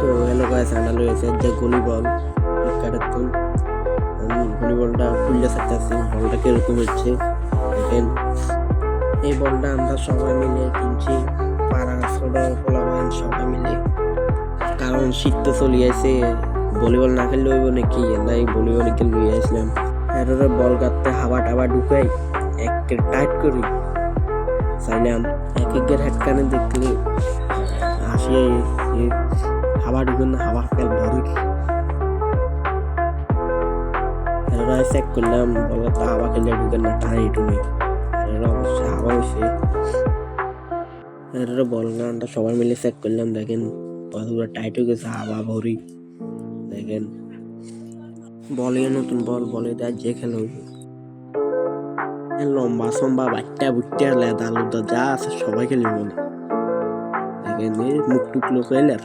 তো hello guys আনা লইছে যে ভলিবল কাটাতুন আমি ভলিবলটা খুললে চাইতেছি বলটা কিরকম হচ্ছে দেখেন এই বলটা আমরা সবাই মিলে কিনছি পাড়া ছোট পোলাপান সবাই মিলে কারণ শীত তো চলে আসে ভলিবল না খেললে হইব নাকি এই ভলিবল খেলে লই আসলাম এররে বল কাটতে হাওয়া টাওয়া ঢুকাই একটা টাইট করি চাইলাম এক একের হেড কানে দেখলে আসিয়ে হাওয়া ঢুকে না হাওয়া কাল ভরি এরা চেক করলাম বলে তো হাওয়া খেলে ঢুকে না টানি টুনি এরা অবশ্যই হাওয়া হয়েছে এরা বল গানটা সবাই মিলে চেক করলাম দেখেন কতগুলো টাইট হয়ে গেছে হাওয়া ভরি দেখেন বলে নতুন বল বলে দেয় যে খেলা হইবে লম্বা সম্বা বাচ্চা বুট্টা লেদা লুদা যা আছে সবাই খেলে বলে দেখেন এই মুখ টুক লোক এলার